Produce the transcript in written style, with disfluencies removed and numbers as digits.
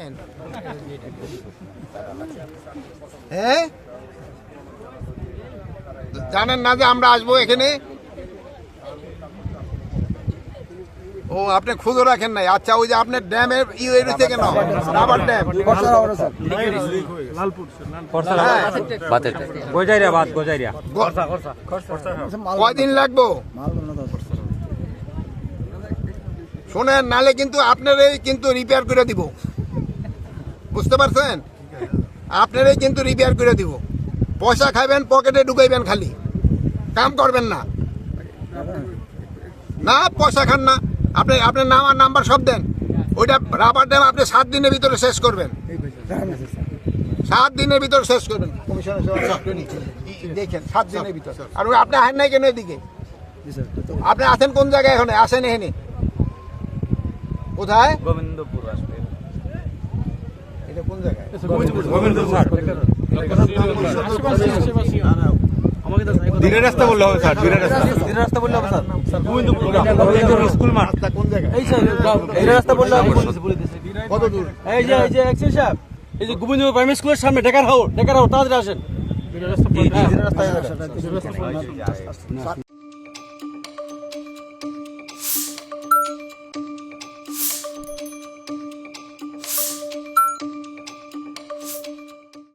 দেখেন। হ্যাঁ, জানেন না যে আমরা আসবো এখানে? ও, আপনি খুঁজো রাখেন নাই। আচ্ছা, ওই যে আপনার ড্যামের রয়েছে কেন, রাবার ড্যাম, কয়দিন লাগবো শোনেন, নালে কিন্তু আপনারই কিন্তু রিপেয়ার করে দিব, বুঝতে পারছেন? আপনারই কিন্তু রিপেয়ার করে দিব। পয়সা খাইবেন, পকেটে ঢুকাইবেন, খালি কাম করবেন না। না, পয়সা খান না। আপনি আপনার নাম আর নাম্বার সব দেন। ওইটা রাবার ড্যাম আপনি 7 দিনের ভিতরে শেষ করবেন। 7 দিনের ভিতরে শেষ করবেন। কমিশনার দেখেন 7 দিনের ভিতরে। আর আপনি আহেন নাই কেন এদিকে? আপনি আছেন কোন জায়গায়? এখানে আসেন। এখানে কোথায়? গোবিন্দপুর আসবে। এটা কোন জায়গায়? দিনের রাস্তা বললে হবে স্যার, দিনের রাস্তা বললে হবে স্যার। স্কুল মাঠ কোন জায়গায়? এই স্যার, দিনের রাস্তা বললে হবে। কত দূর? এই যে এক্সেন সাহেব, এই যে গোবিন্দপুর প্রাইমারি স্কুলের সামনে ডেকার হাউস, তাড়াতাড়ি আসেন।